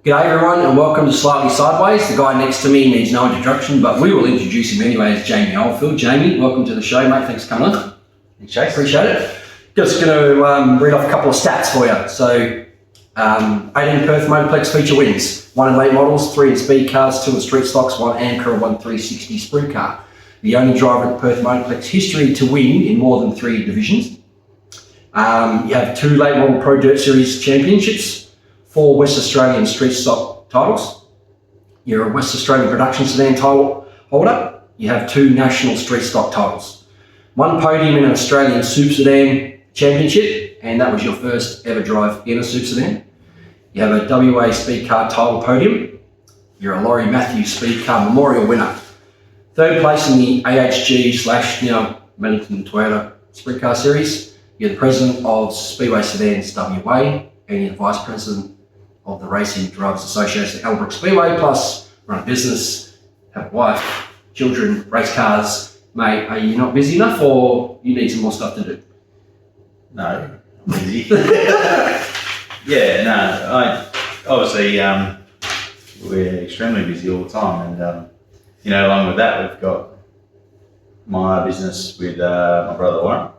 G'day everyone and welcome to Slightly Sideways. The guy next to me needs no introduction, but we will introduce him anyway as Jamie Oldfield. Jamie, welcome to the show, mate. Thanks for coming on. Thanks, Chase. Appreciate it. Just going to read off a couple of stats for you. So, 18 Perth Motorplex feature wins. 1 in late models, 3 in speed cars, 2 in street stocks, 1 Amcar, 1 360 sprint car. The only driver in Perth Motorplex history to win in more than 3 divisions. You have 2 late model Pro Dirt Series championships, 4 West Australian street stock titles. You're a West Australian production sedan title holder. You have 2 national street stock titles. 1 podium in an Australian Super Sedan Championship, and that was your first ever drive in a Super Sedan. You have a WA Speedcar title podium. You're a Laurie Matthews Speedcar Memorial winner. 3rd place in the AHG / Manington Toyota Sprint Car Series. You're the president of Speedway Sedans WA, and you're the vice president of the Racing Drivers Association at Albrook Speedway, plus run a business, have a wife, children, race cars. Mate, are you not busy enough or you need some more stuff to do? No, I'm busy. Obviously we're extremely busy all the time, and along with that we've got my business with my brother Warren.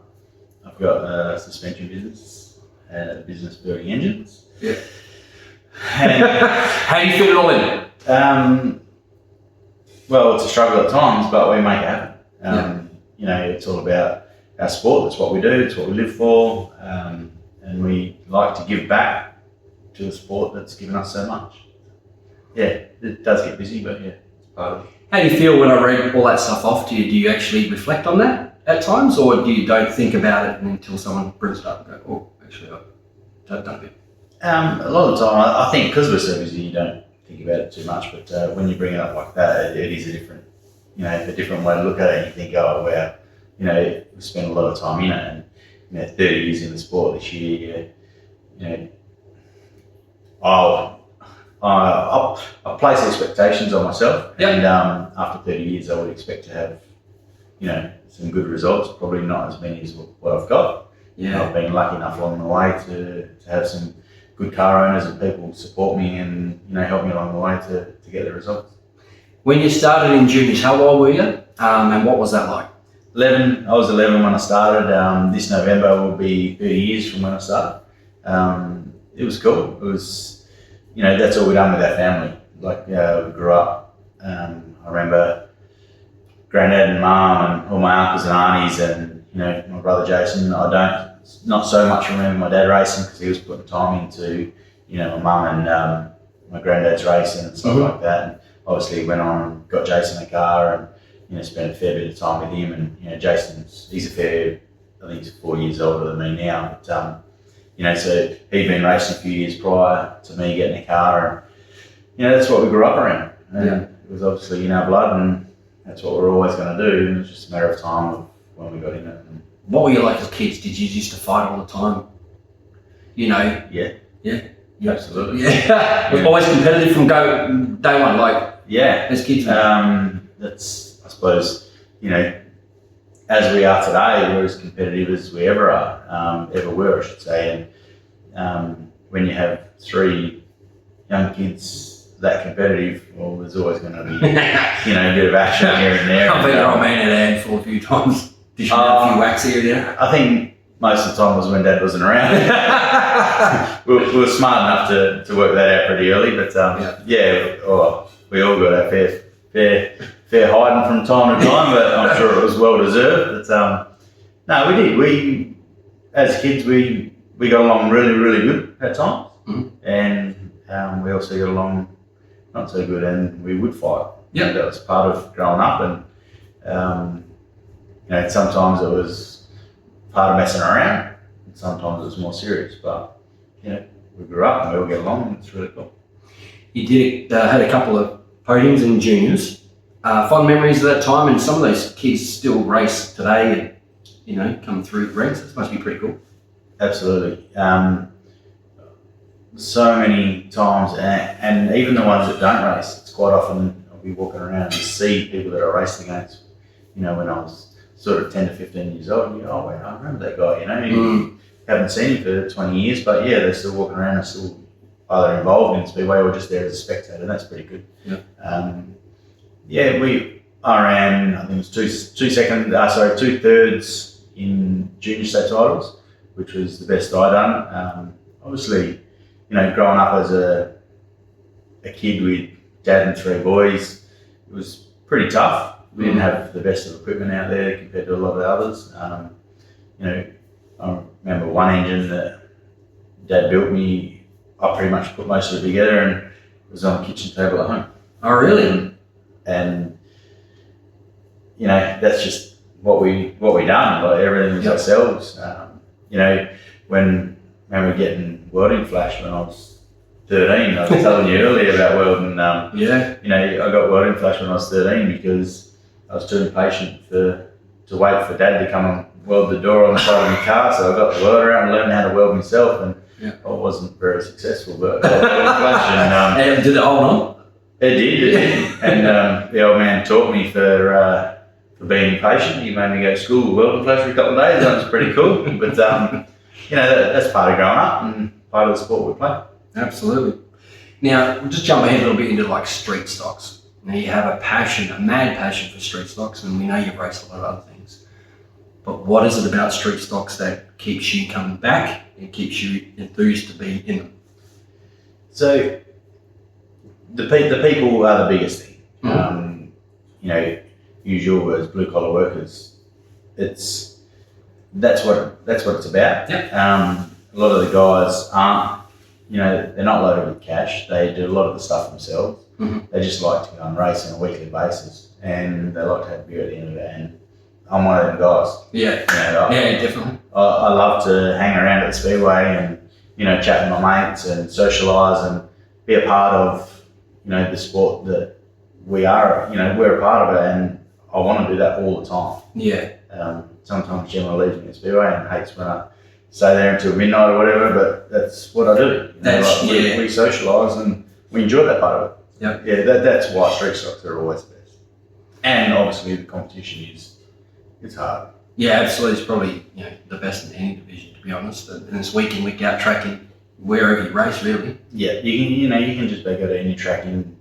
I've got a suspension business and a business building engines. Yeah. How do you fit it all in? Well, it's a struggle at times, but we make it happen. It's all about our sport. That's what we do. It's what we live for, and we like to give back to a sport that's given us so much. Yeah, it does get busy, but yeah, it's part of it. How do you feel when I read all that stuff off to you? Do you actually reflect on that at times, or do you don't think about it until someone brings it up and go, oh, actually, I've done a bit? A lot of the time, I think because we're so busy, you don't think about it too much. But when you bring it up like that, it is a different way to look at it. And you think, oh, wow, we spend a lot of time in it, and 30 years in the sport this year. I place expectations on myself, and after 30 years, I would expect to have, some good results. Probably not as many as what I've got. Yeah, I've been lucky enough along the way to have some good car owners and people support me and help me along the way to get the results. When you started in juniors, how old were you, and what was that like? 11. I was 11 when I started. This November will be 30 years from when I started. It was cool. It was, that's all we done with our family. Like, we grew up. I remember Granddad and Mum and all my uncles and aunties and my brother Jason. I don't not so much remember my dad racing because he was putting time into my mum and my granddad's racing and stuff like that. And obviously went on and got Jason a car and spent a fair bit of time with him. And he's I think he's 4 years older than me now. But so he'd been racing a few years prior to me getting a car, and that's what we grew up around. And it was obviously in our blood, and that's what we're always going to do. And it was just a matter of time of when we got in it. What were you like as kids? Did you used to fight all the time? Yeah. Absolutely. Yeah. Was always competitive from day one, like as kids. That's, I suppose, as we are today, we're as competitive as we ever were, I should say. And when you have 3 young kids that competitive, well, there's always going to be, a bit of action here and there. I've been your old man at a handful a few times. Dishing out a few whacks here and there. I think most of the time was when Dad wasn't around. we were smart enough to work that out pretty early, but we all got our fair hiding from time to time, but I'm sure it was well deserved. But no, we did. We, as kids, we got along really, really good at times, and we also got along not so good, and we would fight. Yeah, that was part of growing up, and sometimes it was part of messing around, and sometimes it was more serious. But we grew up and we all get along, and it's really cool. You had a couple of podiums in juniors. Fond memories of that time, and some of those kids still race today and come through the ranks. It must be pretty cool. Absolutely. So many times, and even the ones that don't race, it's quite often I'll be walking around and see people that I raced against, when I was sort of 10 to 15 years old, and oh, wait, I remember that guy, you haven't seen him for 20 years, but yeah, they're still walking around and still either involved in Speedway or just there as a spectator. That's pretty good. Yeah. I ran, I think it was two thirds in junior state titles, which was the best I done. Obviously, growing up as a kid with dad and 3 boys, it was pretty tough. We didn't have the best of equipment out there compared to a lot of others. I remember one engine that Dad built me. I pretty much put most of it together, and it was on the kitchen table at home. Oh, really? And that's just what we done. Like everything was ourselves. When I remember getting welding flash when I was 13. I was telling you earlier about welding. I got welding flash when I was 13 because I was too impatient to wait for Dad to come and weld the door on the side of my car. So I got the welder out and learned how to weld myself, and I wasn't very successful, but I got welding flash. And did it hold on? It did. And the old man taught me for being impatient. He made me go to school with welding flash for a couple of days. That was pretty cool. But that's part of growing up and part of the sport we play. Absolutely. Now, we'll just jump ahead a little bit into like street stocks. Now, you have a mad passion for street stocks, and we know you've raced a lot of other things. But what is it about street stocks that keeps you coming back and keeps you enthused to be in them? So, the people are the biggest thing. Use your words, blue collar workers. That's what it's about. Yep. A lot of the guys aren't. They're not loaded with cash. They do a lot of the stuff themselves. Mm-hmm. They just like to go and race on a weekly basis, and they like to have beer at the end of it. And I'm one of them guys. Yeah. Definitely. I love to hang around at the Speedway and chat with my mates and socialise and be a part of the sport that we are. We're a part of it, and I want to do that all the time. Yeah. Sometimes Gemma leaves me at Speedway and hates when I stay there until midnight or whatever, but that's what I do. We socialise and we enjoy that part of it. Yep. Yeah, that's why street stocks are always the best. And obviously the competition it's hard. Yeah, absolutely. It's probably the best in any division, to be honest. And it's week in, week out tracking wherever you race, really. Yeah, you can just go to any track in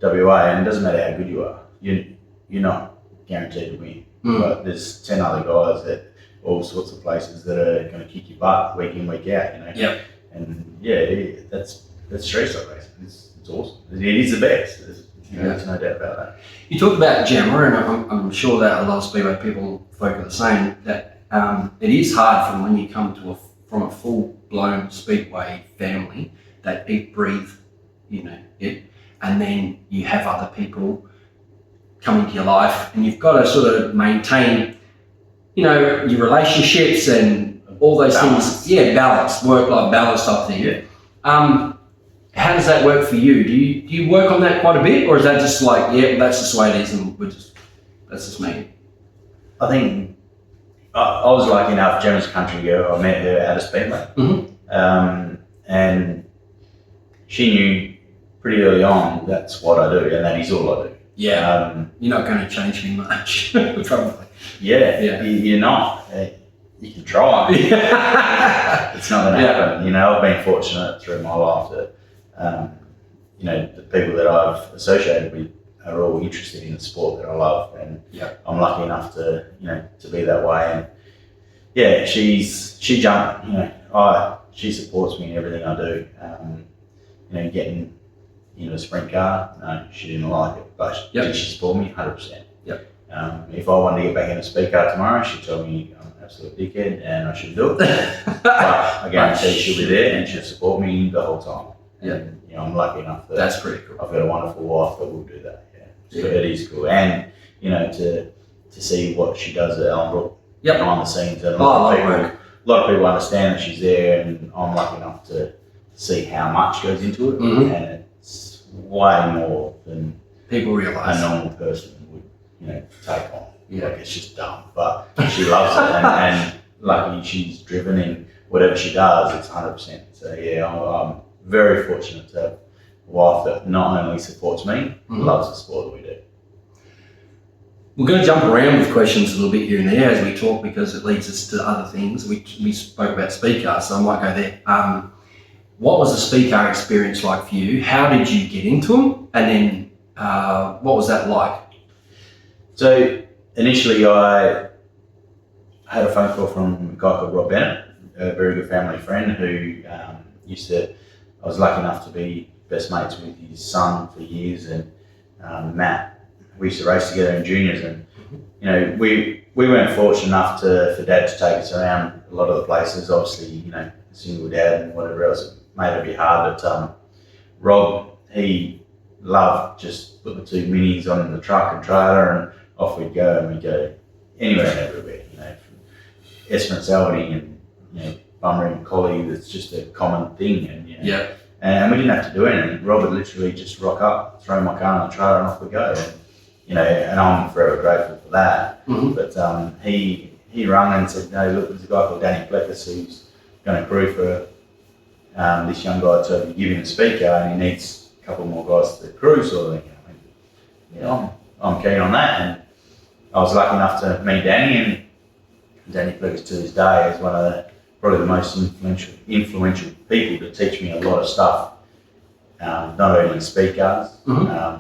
WA, and it doesn't matter how good you are. You're not guaranteed to win. But there's 10 other guys at all sorts of places that are going to kick your butt week in, week out. Yep. And that's street stock racing. It's awesome. It is the best. There's no doubt about that. You talked about Gemma, and I'm sure that a lot of Speedway folk are the same, that it is hard from when you come from a full-blown Speedway family that eat, breathe, it, and then you have other people come into your life, and you've got to sort of maintain, your relationships and all those things. Yeah, balance, work-life balance type thing. Yeah. How does that work for you? Do you work on that quite a bit, or is that just like, that's just the way it is, and that's just me? I think I was lucky enough. Gemma's a country girl. I met her at a Speedway, and she knew pretty early on that's what I do, and that is all I do. Yeah. You're not going to change me much, probably. Yeah. You're not. You can try. It's not going to happen. I've been fortunate through my life that the people that I've associated with are all interested in the sport that I love, and I'm lucky enough to be that way. And she jumped. She supports me in everything I do. Getting into a sprint car, no, she didn't like it, but did she support me? 100%. Yep. If I wanted to get back in a Speedcar tomorrow, she'd tell me I'm an absolute dickhead and I shouldn't do it. But I guarantee she'll be there and she'll support me the whole time. And I'm lucky enough that that's pretty cool. I've got a wonderful wife that will do that. So it is cool, and to see what she does at Ellenbrook behind the scenes, and a lot of people understand that she's there, and I'm lucky enough to see how much goes into it, and it's way more than people realise a normal person would take on. Like, it's just dumb, but she loves it, and lucky she's driven in whatever she does. It's 100%. So I'm very fortunate to have a wife that not only supports me, loves the sport that we do. We're going to jump around with questions a little bit here and there as we talk, because it leads us to other things. We spoke about Speedcar, so I might go there. What was the Speedcar experience like for you? How did you get into them? And then what was that like? So initially I had a phone call from a guy called Rob Bennett, a very good family friend who I was lucky enough to be best mates with his son for years, and Matt. We used to race together in juniors, and you know, we weren't fortunate enough for Dad to take us around a lot of the places. Obviously, you know, single dad and whatever else, it made it a bit hard. But Rob, he loved just putting the 2 minis on the truck and trailer, and off we'd go, and we'd go anywhere and everywhere. You know, from Esperance, Albany, and you know, Bunbury and Collie. That's just a common thing, and you know, Yeah. And we didn't have to do anything. Rob would literally just rock up, throw my car in the trailer, and off we go. And, you know, and I'm forever grateful for that. But he rung and said, "No, look, there's a guy called Danny Plekas who's going to crew for this young guy to give him a Speedcar, and he needs a couple more guys to crew." Sort of thing. I went, yeah, I'm keen on that. And I was lucky enough to meet Danny, and Danny Plekas to this day is one of probably the most influential people to teach me a lot of stuff. Not only in speed cars,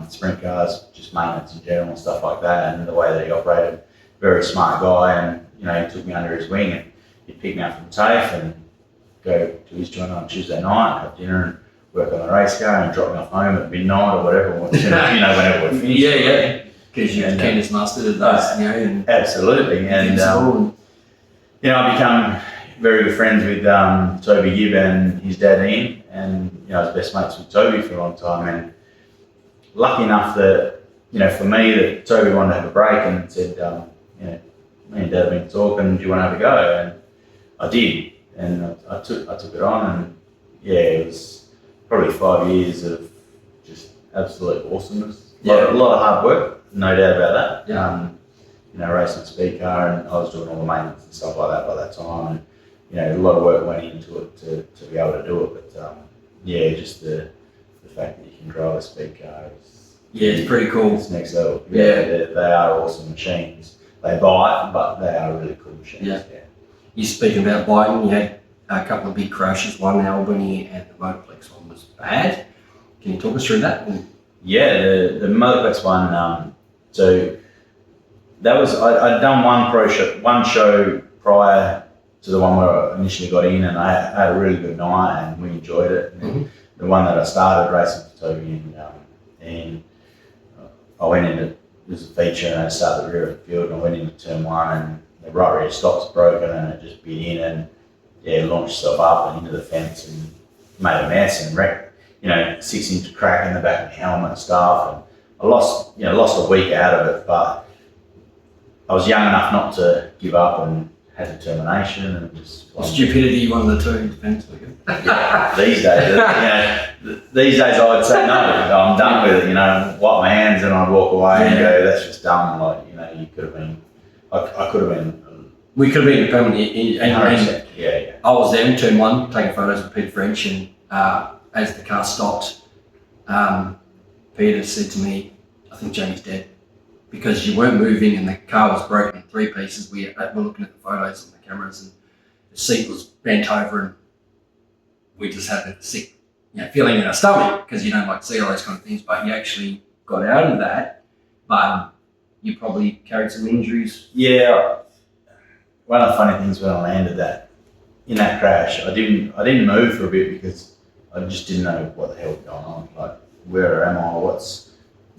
sprint cars, just maintenance in general and stuff like that, and the way that he operated. Very smart guy, and you know, he took me under his wing, and he'd pick me up from TAFE and go to his joint on Tuesday night, have dinner and work on the race car, and drop me off home at midnight or whatever, you know, whenever we're finished. Yeah. Because you're keen as mustard at those, you know. And absolutely, and you know, I become very good friends with Toby Gibb and his dad Ian, and you know, I was best mates with Toby for a long time. And lucky enough that, you know, for me, that Toby wanted to have a break and said, you know, me and Dad have been talking, do you want to have a go? And I did, and I took it on, and yeah, it was probably 5 years of just absolute awesomeness. A lot of hard work, no doubt about that. Yeah. You know, racing Speedcar, and I was doing all the maintenance and stuff like that by that time. And, you know, a lot of work went into it to be able to do it, but yeah, just the fact that you can drive a Speedcar is it's pretty cool. It's next level. They are awesome machines. They bite, but they are really cool machines. Yeah. You're speaking about biting. You had a couple of big crashes, one in Albany, and the Motorplex one was bad. Can you talk us through that? Yeah, the Motorplex one. So that was I'd done one show prior to the one where I initially got in, and I had a really good night, and we enjoyed it. And the one that I started racing for Toby, and I went into, there's a feature, and I started the rear of the field, and I went into turn one, and the right rear stop's broken, and it just bit in, and launched itself up and into the fence, and made a mess, and wrecked, 6-inch crack in the back of the helmet and stuff, and I lost a week out of it, but I was young enough not to give up, and had determination, and just stupidity, one of the two, depends. These days I would say no, I'm done with it. Wipe my hands and I'd walk away and go, that's just dumb. You could have been, I could have been. We could have been permanently. Yeah. I was there in turn one, taking photos with Pete French, and as the car stopped, Peter said to me, "I think Jamie's dead." Because you weren't moving and the car was broken in 3 pieces. We were looking at the photos on the cameras, and the seat was bent over, and we just had a sick feeling in our stomach because you don't like to see all those kind of things, but you actually got out of that, but you probably carried some injuries. Yeah. One of the funny things when I landed in that crash, I didn't move for a bit because I just didn't know what the hell was going on. Like, where am I?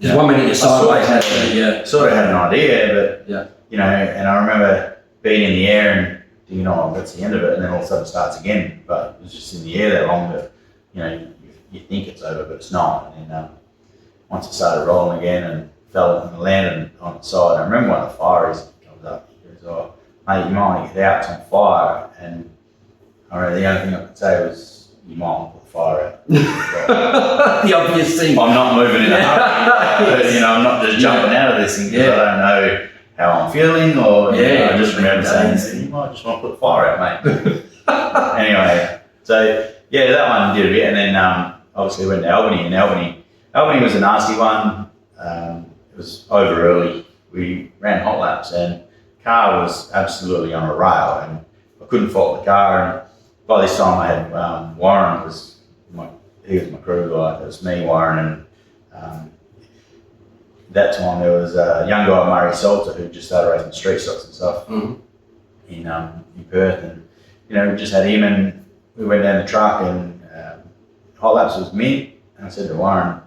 Just 1 minute you're sideways, sort of had an idea, but and I remember being in the air and thinking, oh, that's the end of it, and then all of a sudden it starts again. But it was just in the air that long that you think it's over, but it's not. And then once it started rolling again and fell and landed on its side, I remember one of the fireys comes up. He goes, "Oh, mate, you might want to get out. It's on fire." And I remember the only thing I could say was, "You might want to put the fire out." The obvious thing. I'm not moving in a hurry. I'm not just jumping out of this thing because I don't know how I'm feeling, or I just remember saying, "You might just want to put the fire out, mate." Anyway, so that one did a bit, and then obviously went to Albany, and Albany was a nasty one. It was over early. We ran hot laps, and car was absolutely on a rail, and I couldn't fault the car. And by this time, I had Warren was he was my crew guy. It was me, Warren, and that time there was a young guy, Murray Salter, who just started racing street stocks and stuff in Perth, and we just had him, and we went down the truck, and hot laps was mint, and I said to Warren,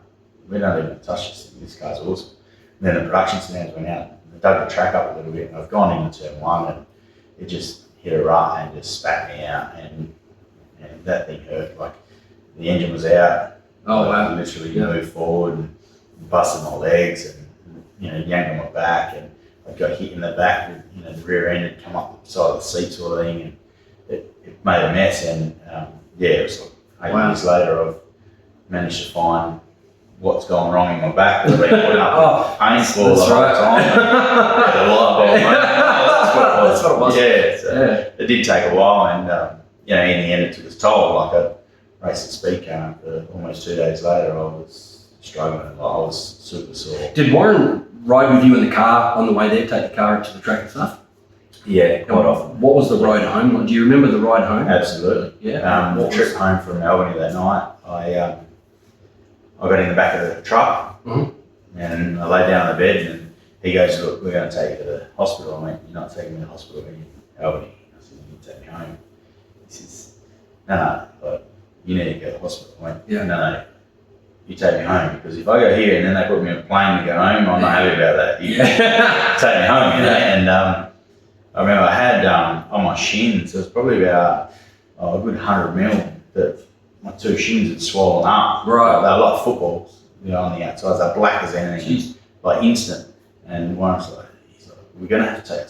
we don't even touch this thing. This car's awesome. And then the production stands went out, and they dug the track up a little bit, and I've gone into turn one, and it just hit a rut and just spat me out, and that thing hurt. Like the engine was out. Oh wow! Literally moved forward and busted my legs, and yanked on my back, and I got hit in the back. With, the rear end had come up the side of the seat, sort of thing, and it made a mess. And it was like 8 years later, I've managed to find what's gone wrong in my back. I've been putting up with pain for the whole time. The light bulb, that's what it was. Yeah, so it did take a while, and in the end it took its toll. Like I raced at Speedcar for almost 2 days later, I was struggling. I was super sore. Did Warren ride with you in the car on the way there, take the car into the track and stuff? Yeah, quite often. What was the ride home like? Do you remember the ride home? Absolutely. Yeah. The trip home from Albany that night, I got in the back of the truck and I lay down on the bed, and he goes, "Look, we're going to take you to the hospital." I went, "You're not taking me to the hospital, we're in Albany." I said, "You take me home." He says, "No, but you need to go to the hospital." I went, No, you take me home, because if I go here and then they put me on a plane to go home, I'm not happy about that. You take me home, And I remember I had on my shins, it was probably about a good 100 mil that my two shins had swollen up. Right. They were like footballs, on the outside. They're black as anything, like instant. And Warren's like, "We're going to have to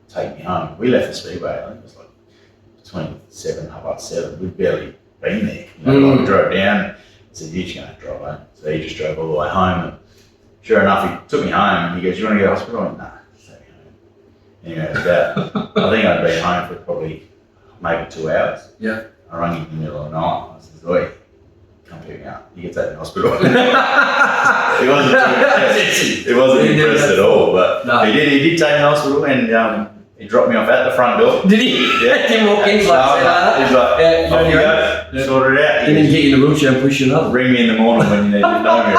take me home." We left the speedway, I think it was like between 7 and 7:30. We'd barely been there. We drove down. I said, "You're just going to drive home." So he just drove all the way home. And sure enough, he took me home, and he goes, "You want to go to the hospital?" I went, "Nah, just take me home." Anyway, it was about, I think I'd been home for probably maybe 2 hours. Yeah. I rang him in the middle of the night. I said, "Oi, come pick me up. You can take me to the hospital." It wasn't impressed at all, but he did take me to the hospital, and he dropped me off at the front door. Did he? Yeah. Did he walk in He's like, off you go, sort it out. He didn't get you in the wheelchair and push you another. Ring me in the morning when you need to know me.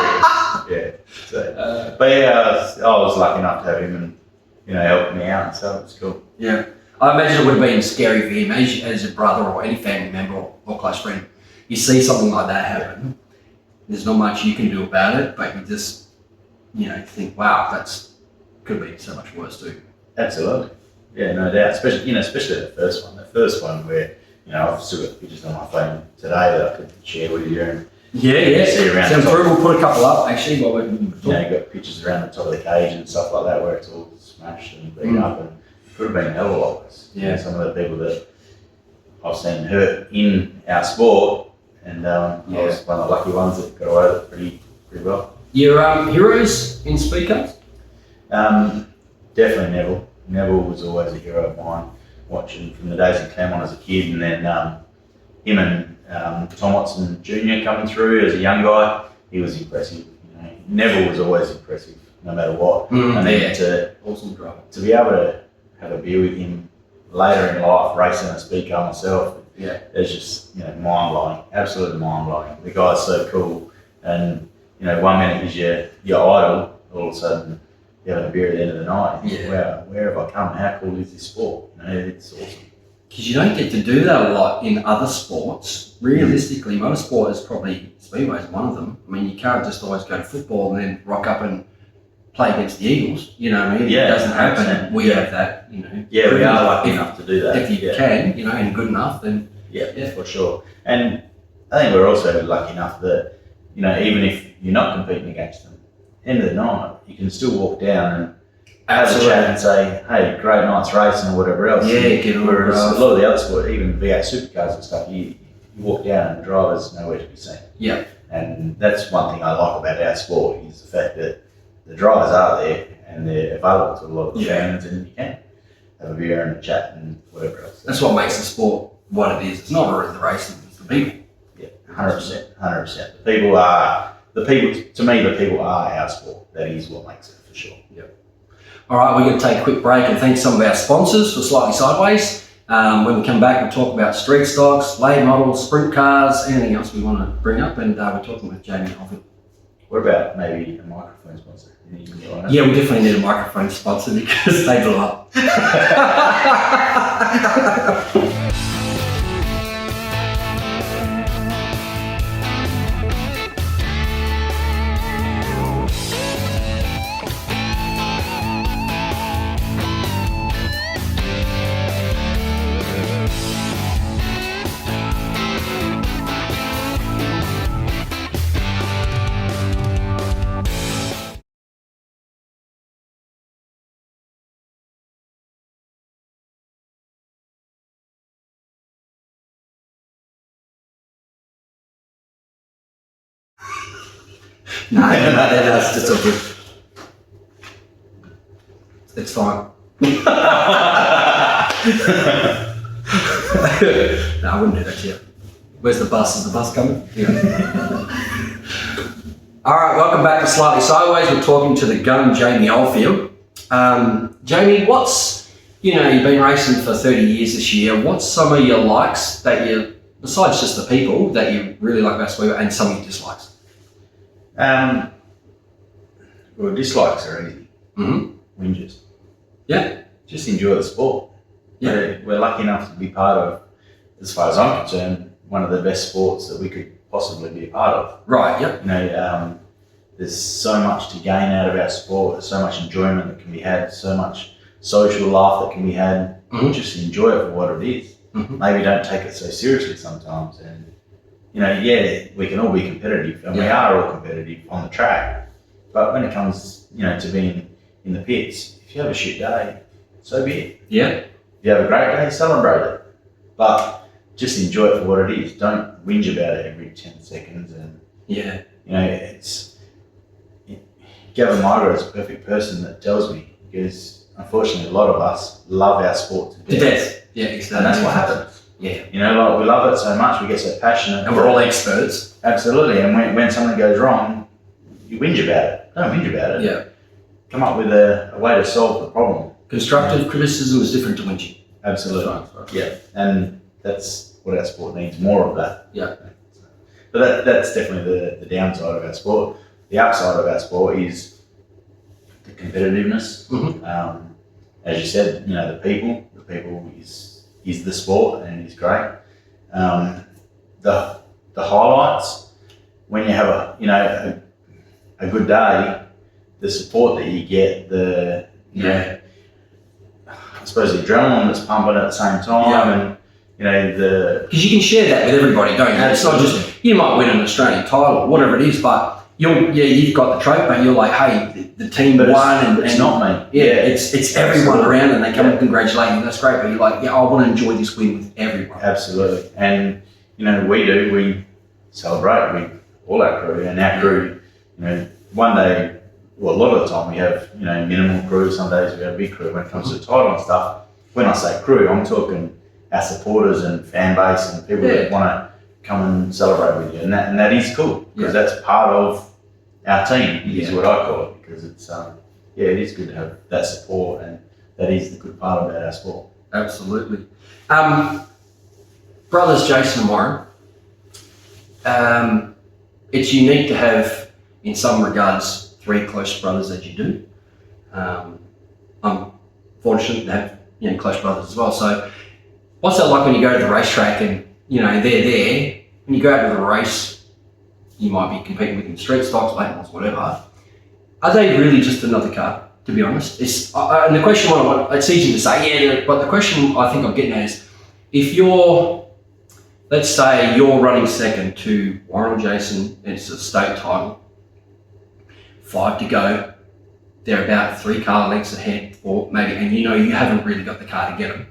Yeah. So, but I was lucky enough to have him, and help me out, so it was cool. Yeah. I imagine it would have been scary for him as a brother or any family member or close friend. You see something like that happen, there's not much you can do about it, but you just, think, wow, that's could be so much worse too. Absolutely. Yeah, no doubt. Especially the first one. The first one where, I've still got pictures on my phone today that I could share with you. And see around sounds true. We'll put a couple up actually while we're talking. You've got pictures around the top of the cage and stuff like that where it's all smashed and beat up, and it could have been a hell of a lot worse. Yeah. Some of the people that I've seen hurt in our sport, and I was one of the lucky ones that got away with it pretty well. Your heroes in Speedcar? Definitely Neville. Neville was always a hero of mine, watching from the days in Claremont as a kid, and then him and Tom Watson Jr. coming through as a young guy. He was impressive. Neville was always impressive, no matter what. And then awesome driver. To be able to have a beer with him later in life, racing a Speedcar myself, it's just mind blowing, absolutely mind blowing. The guy's so cool, and 1 minute he's your idol, all of a sudden you're having a beer at the end of the night. Wow, where have I come? How cool is this sport? It's awesome. Because you don't get to do that a lot in other sports. Realistically, motorsport is probably, Speedway is one of them. I mean, you can't just always go to football and then rock up and play against the Eagles. You know what I mean? Yeah, it doesn't happen. 100%. We have that, Yeah, we are lucky enough to do that. If you can, and good enough, then... Yeah, for sure. And I think we're also lucky enough that, even if you're not competing against them, end of the night, you can still walk down and have a chat and say, "Hey, great night's racing," or whatever else. Yeah, get on. Whereas a lot of the other sport, even V8 supercars and stuff, you walk down and the driver's nowhere to be seen. Yeah. And that's one thing I like about our sport, is the fact that the drivers are there and they're available to a lot of the fans, and you can have a beer and a chat and whatever else. That's what makes the sport what it is. It's not always the racing, it's the people. Yeah, 100%. The people, to me, the people are our sport. That is what makes it, for sure. Yep. All right, we're going to take a quick break and thank some of our sponsors for Slightly Sideways. When we come back, we'll talk about street stocks, late models, sprint cars, anything else we want to bring up, and we're talking with Jamie Oldfield. What about maybe a microphone sponsor? Yeah, we definitely need a microphone sponsor because they blew up. No, that's just all good. It's fine. No, I wouldn't do that to you. Where's the bus? Is the bus coming? Yeah. All right, welcome back to Slightly Sideways. We're talking to the gun, Jamie Oldfield. Jamie, you've been racing for 30 years this year. What's some of your likes that besides just the people, that you really like about Speedway, and some of your dislikes? Well, dislikes are easy. Whinges. Yeah. Just enjoy the sport. Yeah. We're lucky enough to be part of, as far as I'm concerned, one of the best sports that we could possibly be a part of. Right, yep. There's so much to gain out of our sport. There's so much enjoyment that can be had, so much social laugh that can be had. Just enjoy it for what it is. Maybe don't take it so seriously sometimes. And, we can all be competitive, and we are all competitive on the track. But when it comes, to being in the pits, if you have a shit day, so be it. Yeah. If you have a great day, celebrate it. But just enjoy it for what it is. Don't whinge about it every 10 seconds. And Gavin Myra is a perfect person that tells me, because unfortunately a lot of us love our sport to death. Yeah, exactly. And that's what happens. Yeah. We love it so much, we get so passionate. And we're all experts. Absolutely. And when something goes wrong, you whinge about it. Don't whinge about it. Yeah. Come up with a way to solve the problem. Constructive criticism is different to whinging. Absolutely. Right. Yeah. And that's what our sport needs, more of that. Yeah. But that's definitely the downside of our sport. The upside of our sport is the competitiveness. As you said, the people is the sport, and it's great. The highlights, when you have a good day, the support that you get, I suppose the adrenaline that's pumping at the same time, and because you can share that with everybody, don't you? It's not just you might win an Australian title or whatever it is, but you've got the trophy, but you're like, hey, the team won, and it's not me. It's everyone around, and they come and congratulate you. That's great, but you're like, I want to enjoy this win with everyone. Absolutely, and we celebrate with all our crew, and our crew, one day. Well, a lot of the time we have, minimal crew. Some days we have a big crew. When it comes to title and stuff, when I say crew, I'm talking our supporters and fan base and people that want to come and celebrate with you, and that is cool, because that's part of our team. Is what I call it, because it's it is good to have that support, and that is the good part about our sport. Absolutely. Brothers Jason and Warren. It's unique to have, in some regards, 3 close brothers that you do. I'm fortunate to have close brothers as well. So what's that like when you go to the racetrack and they're there? When you go out to the race, you might be competing with them street stocks, late models, whatever. Are they really just another car, to be honest? And the question it's easy to say, but the question I think I'm getting at is, if let's say you're running second to Warren or Jason, it's a state title, 5 to go, they're about 3 car lengths ahead, or maybe, and you haven't really got the car to get them.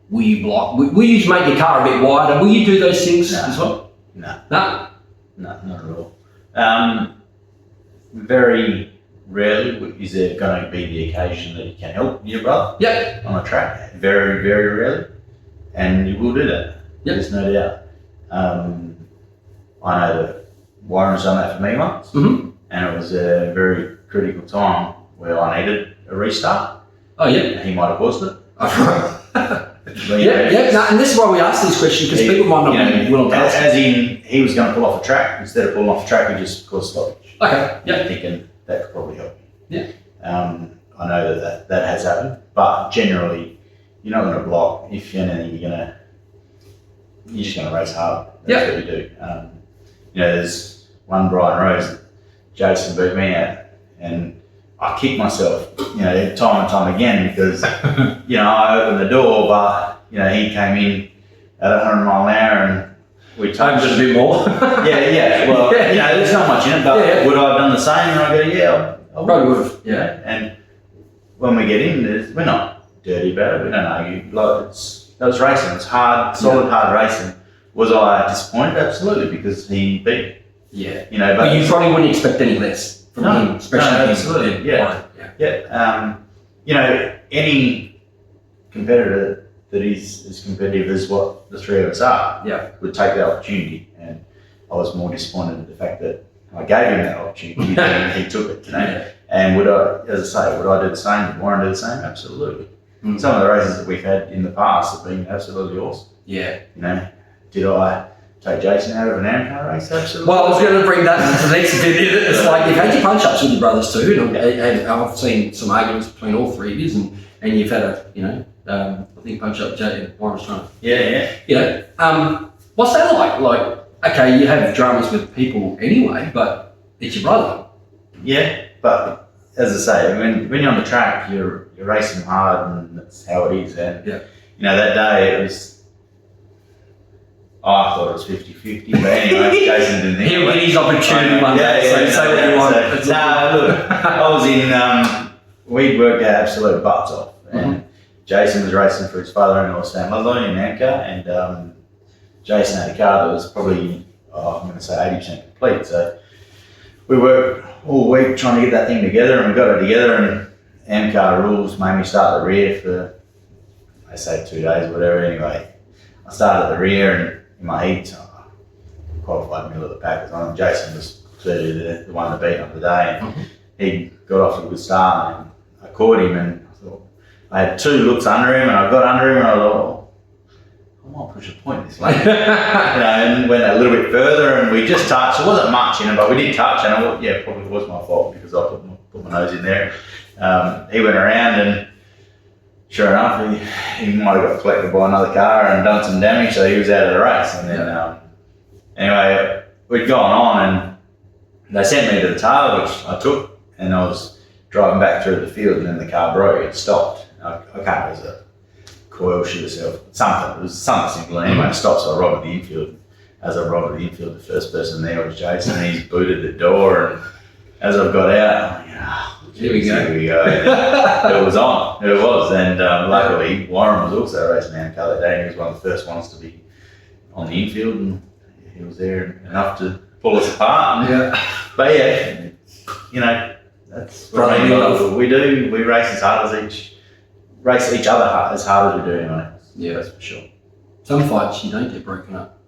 Will you block? Will you make your car a bit wider? Will you do those things as well? No. No? No, not at all. Very rarely is there going to be the occasion that you can help your brother on a track. Very, very rarely. And you will do that. There's no doubt. I know that Warren's done that for me once, and it was a very critical time where I needed a restart. Oh, yeah. He might have caused it. No, and this is why we ask these questions, because people might not be willing to ask. As in, he was going to pull off the track. Instead of pulling off the track, he just caused stoppage. Okay, I'm thinking that could probably help. Yeah. I know that has happened, but generally, you're not going to block. If anything, you're just going to race hard. That's what you do. There's one Brian Rose, Jason beat me at, and I kicked myself, time and time again because, I opened the door, but, he came in at 100 mile an hour and we touched a bit more. yeah. Well, there's not much in it, but would I have done the same? And I go, I probably would have. Yeah. And when we get in, we're not dirty about it. We don't argue. That was racing. It was hard, solid, hard racing. Was I disappointed? Absolutely, because he beat. Yeah. But you probably wouldn't expect any less from him, especially absolutely. Any competitor that is as competitive as what the three of us are would take the opportunity, and I was more disappointed at the fact that I gave him that opportunity and he took it. And would I do the same? Would Warren do the same? Absolutely. Mm-hmm. Some of the races that we've had in the past have been absolutely awesome. Yeah. Did I take Jason out of an AMCAR race? Absolutely. Well, I was going to bring that to the next bit. It's like you've had your punch-ups with your brothers too, and I've seen some arguments between all three of you, and you've had I think punch-up Warren was trying to, what's that like? Like, okay, you have dramas with people anyway, but it's your brother. Yeah, but as I say, when you're on the track, you're racing hard, and that's how it is. And that day it was. I thought it was 50-50, but anyway, Jason didn't think he'll get his opportunity one day, so say what you want. Look, I was in, we'd worked our absolute butts off, and Jason was racing for his father-in-law, Sam Ludlow, in AMCAR, and Jason had a car that was probably, I'm going to say 80% complete, so we worked all week trying to get that thing together, and we got it together, and AMCAR rules made me start the rear for, they say 2 days, whatever, anyway. I started at the rear, and in my heat, qualified middle of the pack. Jason was clearly the one to beat on the day, and he got off to a good start, and I caught him, and I thought, I had 2 looks under him, and I got under him, and I thought, I might push a point this way. And went a little bit further, and we just touched. It wasn't much in it, but we did touch, and I thought, probably was my fault because I put my nose in there. He went around, and sure enough, he might have got collected by another car and done some damage, so he was out of the race. And then, anyway, we'd gone on, and they sent me to the tail, which I took, and I was driving back through the field, and then the car broke. It stopped. I can't remember, it was a coil shoot itself, something. It was something simple. Anyway, it stopped, so I robbed the infield. As I robbed the infield, the first person there was Jason. He's booted the door, and as I've got out, I'm like, here we go. It was on. It was, and luckily Warren was also racing AMCAR that day, and he was one of the first ones to be on the infield, and he was there enough to pull us apart. But that's what I mean. We do. We race as hard as race each other as hard as we do anyway. Yeah, that's for sure. Some fights you don't get broken up.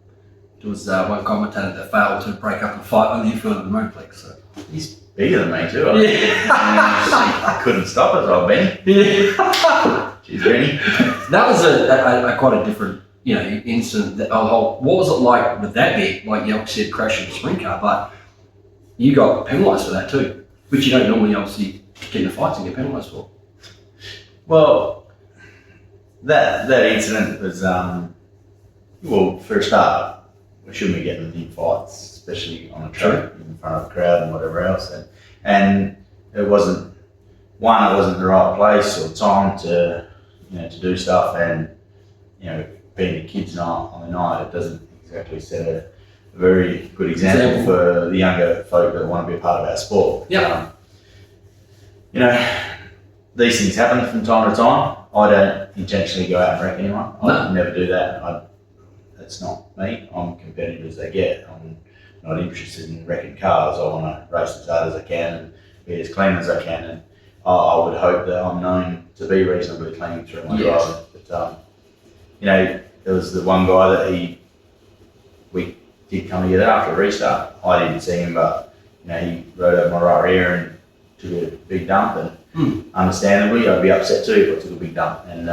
There was one commentator that failed to break up a fight on the infield of the Moplex. So. He's bigger than me too. I couldn't stop it, old Benny. Jeez, Benny. That was a quite a different, incident. What was it like with that bit? Like you obviously had crashed in a sprint car, but you got penalised for that too, which you don't normally obviously get in fights and get penalised for. Well, that incident was for a start, we shouldn't be getting in fights, especially on a track in front of a crowd and whatever else. And it wasn't the right place or time to do stuff. And being a kids' night on the night, it doesn't exactly set a very good example for the younger folk that want to be a part of our sport. These things happen from time to time. I don't intentionally go out and wreck anyone. I never do that. That's not me. I'm competitive as they get. I'm not interested in wrecking cars. I want to race as hard as I can and be as clean as I can. And I would hope that I'm known to be reasonably clean through my driving. But there was the one guy that we did come together after a restart. I didn't see him, but he rode over my right rear and took a big dump. And understandably, I'd be upset too if I took a big dump. And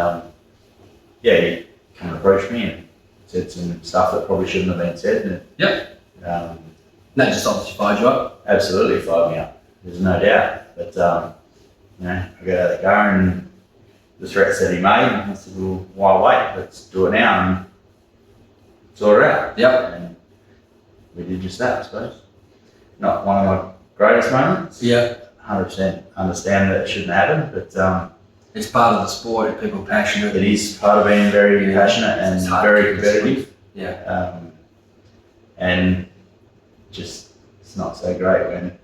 come and approach me and said some stuff that probably shouldn't have been said. And, Yep. um, That just obviously fired you up. absolutely fired me up. There's no doubt. But you know, I got out of the car and the threats that he made, and I said, well, why wait? Let's do it now and sort it out. Yep. And we did just that, I suppose. Not one of my greatest moments. Yeah. 100% understand that it shouldn't happen, but It's part of the sport. If people are passionate. it is part of being very passionate and It's hard to very keep it competitive. Yeah. And just, it's not so great when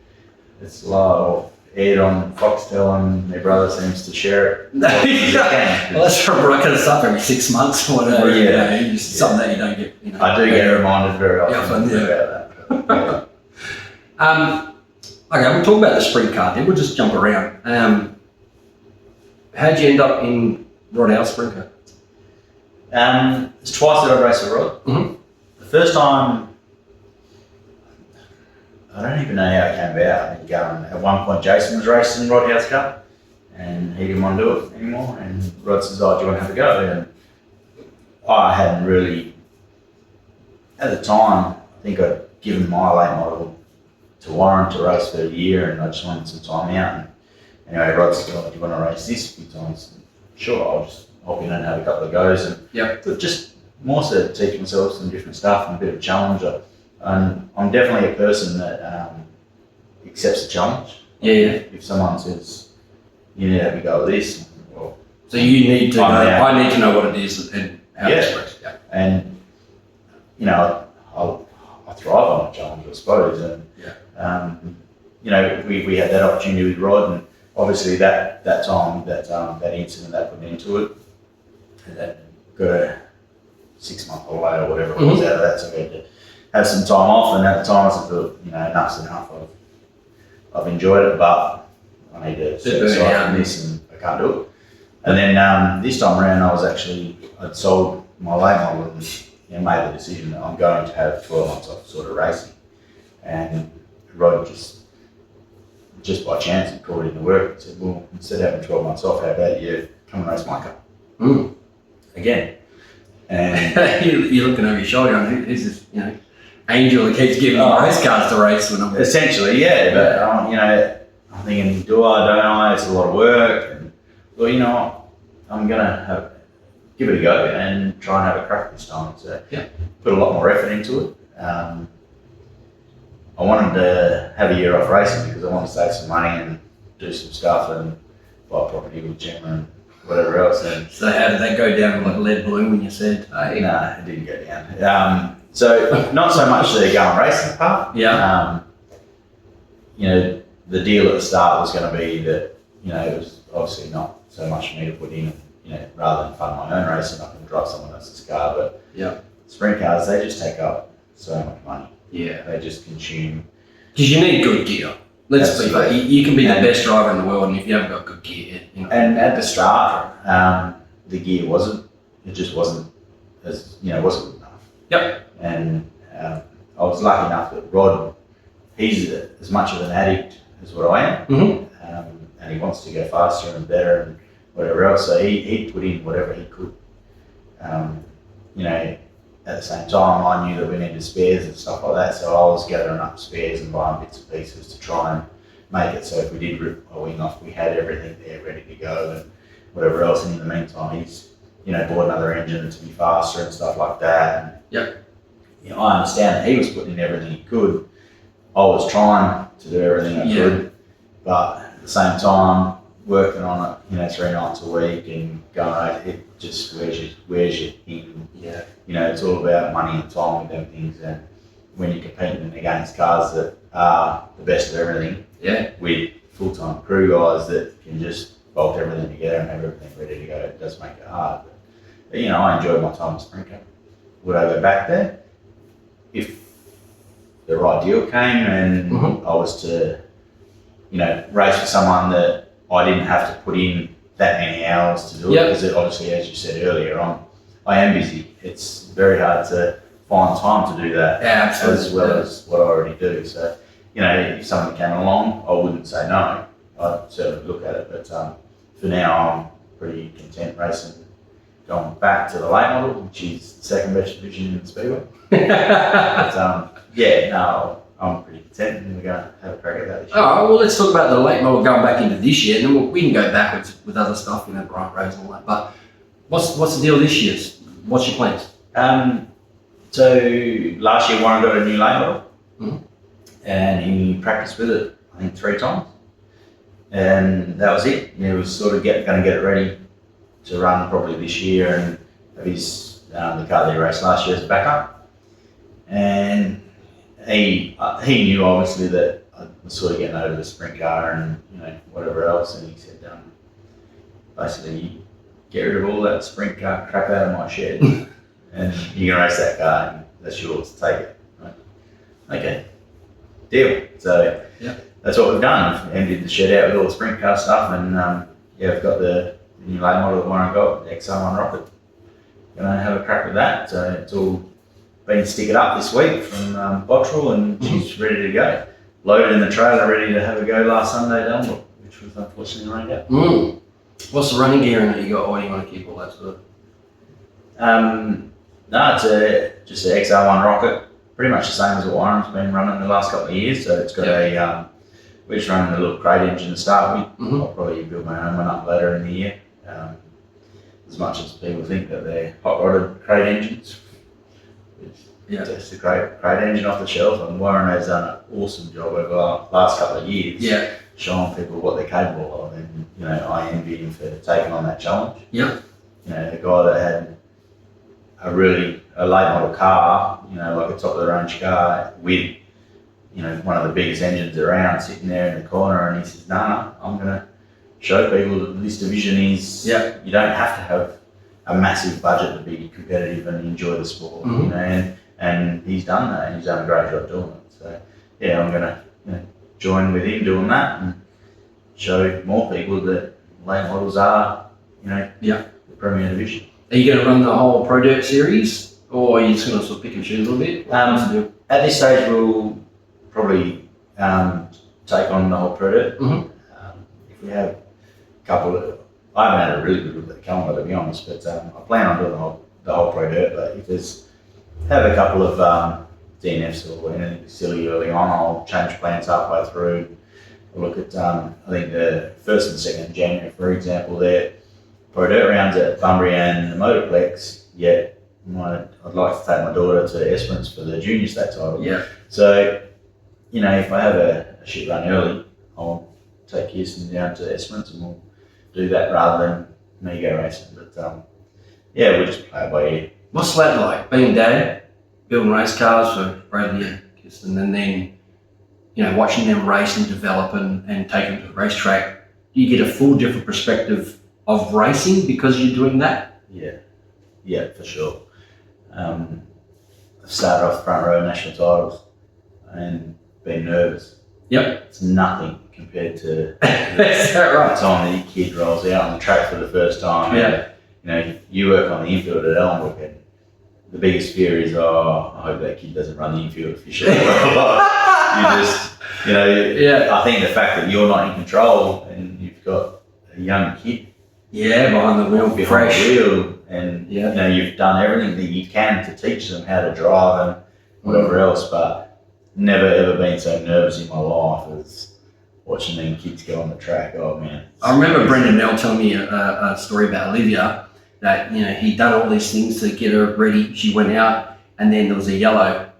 it's live aired on Foxtel and my brother seems to share it. Well, that's from broadcast stuff every 6 months or whatever. Yeah. You know, just something that you don't get. You know, I do get reminded very often Yeah. about that. Okay, we'll talk about the sprint car then. We'll just jump around. How'd you end up in Rod House sprint car? It's twice that I've raced a rod. Mm-hmm. The first time, I don't even know how it came about. I think at one point Jason was racing Rod House car and he didn't want to do it anymore. And Rod says, oh, do you want to have a go? And I hadn't really, at the time, I think I'd given my late model to Warren to race for a year and I just wanted some time out. And anyway, Rod said, oh, do you want to race this a few times? And sure, I'll just hop in and have a couple of goes. And Yep. but just more so to teach myself some different stuff and a bit of a challenge. And I'm definitely a person that accepts a challenge. Yeah, yeah. If someone says, you need to have a go at this, well, So you need to know, Yeah. I need to know what it is and how Yeah. it works. Yeah. and you know, I thrive on a challenge, I suppose. And you know, we had that opportunity with Rod, and obviously that time, that incident that put into it, and that got a 6 month holiday or whatever it was out of that, so we had to have some time off. And at the time I thought, you know, enough's enough. I've enjoyed it, but I need to set aside from this, and I can't do it. And then this time around, I'd sold my late model and made the decision that I'm going to have 12 months off sort of racing. And Rod just by chance, he called into work and said, well, instead of having 12 months off, how about you come and race my car? Again. And You're looking over your shoulder and who's this, you know, angel that keeps giving me race cars to race when I'm... essentially, yeah, but you know, I'm thinking, do I, don't I? It's a lot of work. And well, you know what? I'm gonna give it a go and try and have a crack this time. So put a lot more effort into it. I wanted to have a year off racing because I wanted to save some money and do some stuff and buy property with Gemma and whatever else. And So how did that go down like a lead balloon when you said, hey? no, it didn't go down. So not so much the go and racing part. Yeah. You know, the deal at the start was going to be that, you know, it was obviously not so much for me to put in, you know, rather than fund my own racing, I can drive someone else's car. But sprint cars, they just take up so much money. Yeah. They just consume. Because you need good gear. Let's be fair. You can be the best driver in the world, and if you haven't got good gear, you know. And at the start, the gear just wasn't as, you know, wasn't good enough. Yep. And I was lucky enough that Rod, he's as much of an addict as what I am. Mm-hmm. And he wants to go faster and better and whatever else. So he put in whatever he could. You know, at the same time, I knew that we needed spares and stuff like that. So I was gathering up spares and buying bits and pieces to try and make it so if we did rip a wing off, we had everything there ready to go and whatever else. And in the meantime, he's, you know, bought another engine to be faster and stuff like that. And, you know, I understand that he was putting in everything he could. I was trying to do everything I could, but at the same time, working on it, you know, 3 nights a week and going, it just wears you thin. Yeah. You know, it's all about money and time with them things. And when you're competing against cars that are the best of everything, with full-time crew guys that can just bolt everything together and have everything ready to go, it does make it hard. But you know, I enjoyed my time at Speedcar. Would I go back there? If the right deal came and I was to, you know, race for someone that I didn't have to put in that many hours to do it, because obviously, as you said earlier on, I am busy. It's very hard to find time to do that as well as what I already do. So, you know, if someone came along, I wouldn't say no. I'd certainly look at it, but for now, I'm pretty content racing gone back to the late model, which is the second best division in the Speedway. But yeah, no, I'm pretty content, and we're going to have a crack at that this year. All right, well, let's talk about the late model going back into this year, and then we can go backwards with other stuff, Brian Rose and all that. But what's the deal this year? What's your plans? So last year Warren got a new late model, and he practiced with it, I think 3 times, and that was it. He was sort of going to get it ready to run probably this year, and have his the car that he raced last year as a backup. And he knew obviously that I was sort of getting over the sprint car and whatever else, and he said basically get rid of all that sprint car crap out of my shed, and you can race that car, and that's yours. Take it. Right? Okay, deal. So that's what we've done. We've emptied the shed out with all the sprint car stuff, and we've got the new late model that Warren got, the XR1 Rocket. Gonna have a crack with that. So it's all been stickered up this week from Bottrell, and she's ready to go. Loaded in the trailer, ready to have a go last Sunday down, which was unfortunately rained out. What's the running gear in that you got? Why do you want to keep all that sort of? No, it's just an XR1 Rocket, pretty much the same as what Warren's been running the last couple of years. So it's got we're just running a little crate engine to start with. I'll probably build my own one up later in the year. As much as people think that they're hot-rodded crate engines, it's just a great engine off the shelf, and Warren has done an awesome job over the last couple of years showing people what they're capable of, and I envy him for taking on that challenge. The guy that had a late model car, like a top of the range car with one of the biggest engines around sitting there in the corner, and he says, no, I'm going to show people that this division is, you don't have to have a massive budget to be competitive and enjoy the sport, and he's done that, and he's done a great job doing it. So I'm going to join with him doing that and show more people that late models are, the premier division. Are you going to run the whole Pro Dirt series, or are you just going to sort of pick and choose a little bit? At this stage, we'll probably take on the whole Pro Dirt. If we have a couple of, I haven't had a really good look at the calendar, to be honest, but I plan on doing the whole Pro Dirt. But if there's have a couple of DNFs or anything silly early on, I'll change plans halfway through. We'll look at I think the 1st and 2nd of January, for example, there. Pro Dirt rounds at Bunbury and the Motorplex, yet I'd like to take my daughter to Esperance for the junior state title. So, if I have a shit run early, I'll take Kirsten down to Esperance and we'll do that rather than me go racing. But we'll just play it by ear. What's that like, being dad, building race cars for Bradley and Kirsten, and then, watching them race and develop and take them to the racetrack? Do you get a full different perspective of racing because you're doing that? Yeah, for sure. I started off front row national titles and been nervous. It's nothing compared to That's that right. the time that your kid rolls out on the track for the first time. You work on the infield at Ellenbrook, and the biggest fear is, I hope that kid doesn't run the infield officially. I think the fact that you're not in control and you've got a young kid behind the wheel, fresh. And you've done everything that you can to teach them how to drive and whatever else, but never ever been so nervous in my life as watching them kids go on the track. Oh man! I remember Brendan Nell telling me a story about Olivia, that he'd done all these things to get her ready. She went out, and then there was a yellow,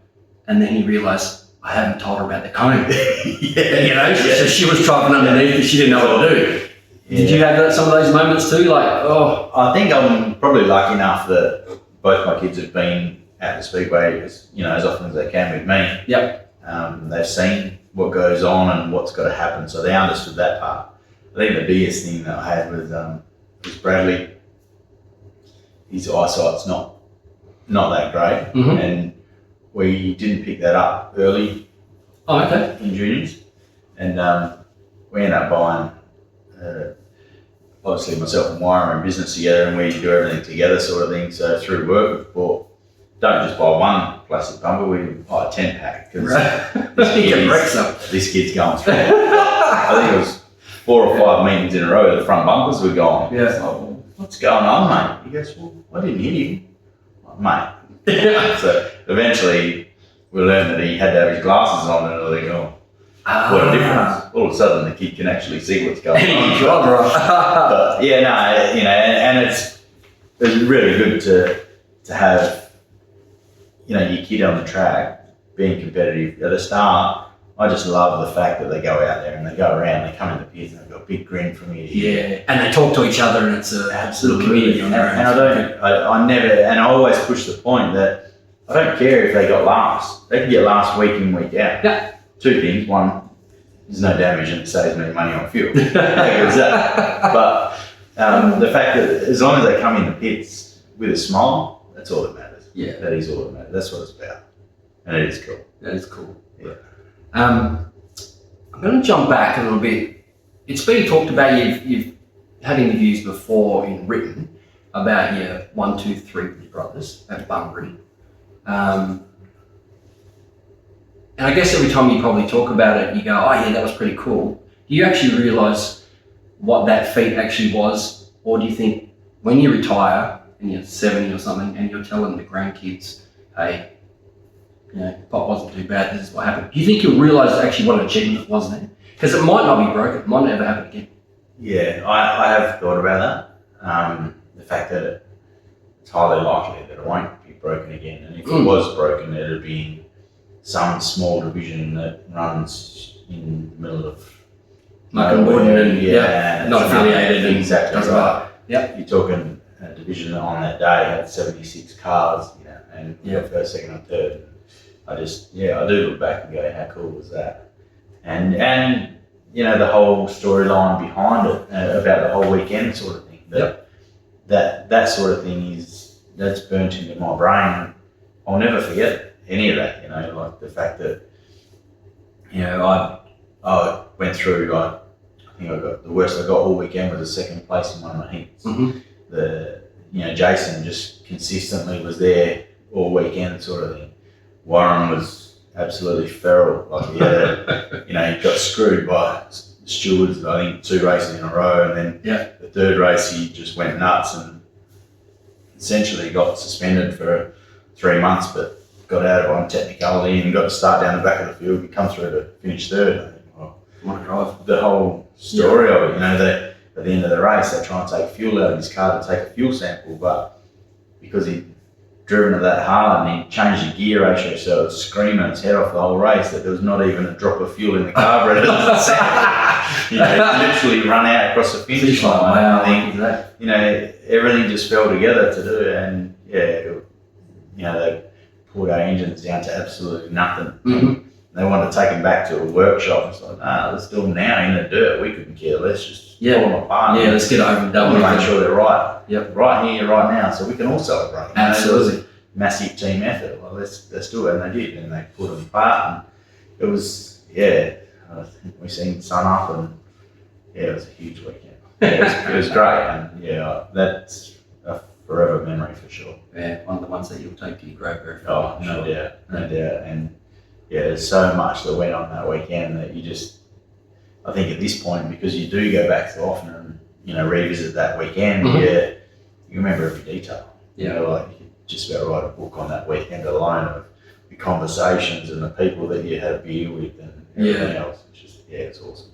and then he realised, I haven't told her about the cone. So she was driving underneath and she didn't know what to do. Did you have some of those moments too? I think I'm probably lucky enough that both my kids have been at the Speedway as often as they can with me. They've seen what goes on and what's got to happen, so they understood that part. I think the biggest thing that I had was Bradley. His eyesight's not that great, and we didn't pick that up early in juniors, and we ended up buying. Obviously, myself and Warren are in business together, and we do everything together, sort of thing. So through work, we've bought. Don't just buy one plastic bumper; we buy a 10-pack because this kid's going through. I think it was 4 or 5 meetings in a row. The front bumpers were gone. What what's going on, mate? He goes, well, I didn't hit him. I'm like, mate. So eventually we learned that he had to have his glasses on, and I think, oh, what a difference. All of a sudden the kid can actually see what's going on. But yeah, no, you know, and it's really good to have, you know, your kid on the track being competitive. At the start, I just love the fact that they go out there and they go around, they come in the pits and they've got a big grin from ear to ear. Yeah, and they talk to each other, and it's a absolute community on their own. And I never, and I always push the point that I don't care if they got last. They can get last week in, week out. Yeah. Two things. One, there's no damage and it saves me money on fuel. How good is that? But the fact that as long as they come in the pits with a smile, that's all that matters. Yeah. That is all that matters. That's what it's about. And it is cool. That is cool. Yeah. I'm going to jump back a little bit. It's been talked about, you've had interviews before in written about your 1, 2, 3 brothers at Bunbury. And I guess every time you probably talk about it, you go, oh yeah, that was pretty cool. Do you actually realise what that feat actually was? Or do you think when you retire and you're 70 or something and you're telling the grandkids, hey, you know, Pop wasn't too bad, this is what happened. Do you think you'll realise actually what an achievement it was then? Because it might not be broken, it might never happen again. Yeah, I have thought about that. The fact that it's highly likely that it won't be broken again. And if it was broken, it'd be in some small division that runs in the middle of nowhere, and not affiliated and exactly doesn't right. matter. Yep. You're talking a division that on that day had 76 cars, you know, and first, second, and third. I do look back and go, how cool was that? And you know, the whole storyline behind it about the whole weekend sort of thing. That sort of thing that's burnt into my brain. I'll never forget any of that. You know, like the fact that, you know, I went through. I think I got the worst I got all weekend was a second place in one of my heats. You know, Jason just consistently was there all weekend, sort of thing. Warren was absolutely feral. Like he had, you know, he got screwed by stewards. I think 2 races in a row, and then the third race he just went nuts and essentially got suspended for 3 months, but got out of on technicality and got to start down the back of the field and come through to finish third. I think, well, the whole story of it, you know, that at the end of the race they try and take fuel out of his car to take a fuel sample, but because he'd driven it that hard and he changed the gear ratio so it was screaming its head off the whole race that there was not even a drop of fuel in the carburetor. You know, he literally run out across the finish line. Wow, I think, you know, everything just fell together to do it, and you know, they pulled our engines down to absolutely nothing. They wanted to take them back to a workshop. It's like, nah, let's do them now in the dirt. We couldn't care less, just pull them apart. Yeah, let's get it over and done with. Make sure they're right. Yep. Right here, right now, so we can all celebrate. Absolutely. It was a massive team effort. Well, let's do it, and they did, and they put them apart, and it was, I think we seen sun up, and it was a huge weekend. It was great, and that's a forever memory for sure. Yeah, one of the ones that you'll take to your grave very far. Oh, no doubt, and there's so much that went on that weekend that you just, I think at this point, because you do go back so often and, you know, revisit that weekend, you remember every detail. You know, like you could just about write a book on that weekend alone of the conversations and the people that you had a beer with and everything else. It's just, it's awesome.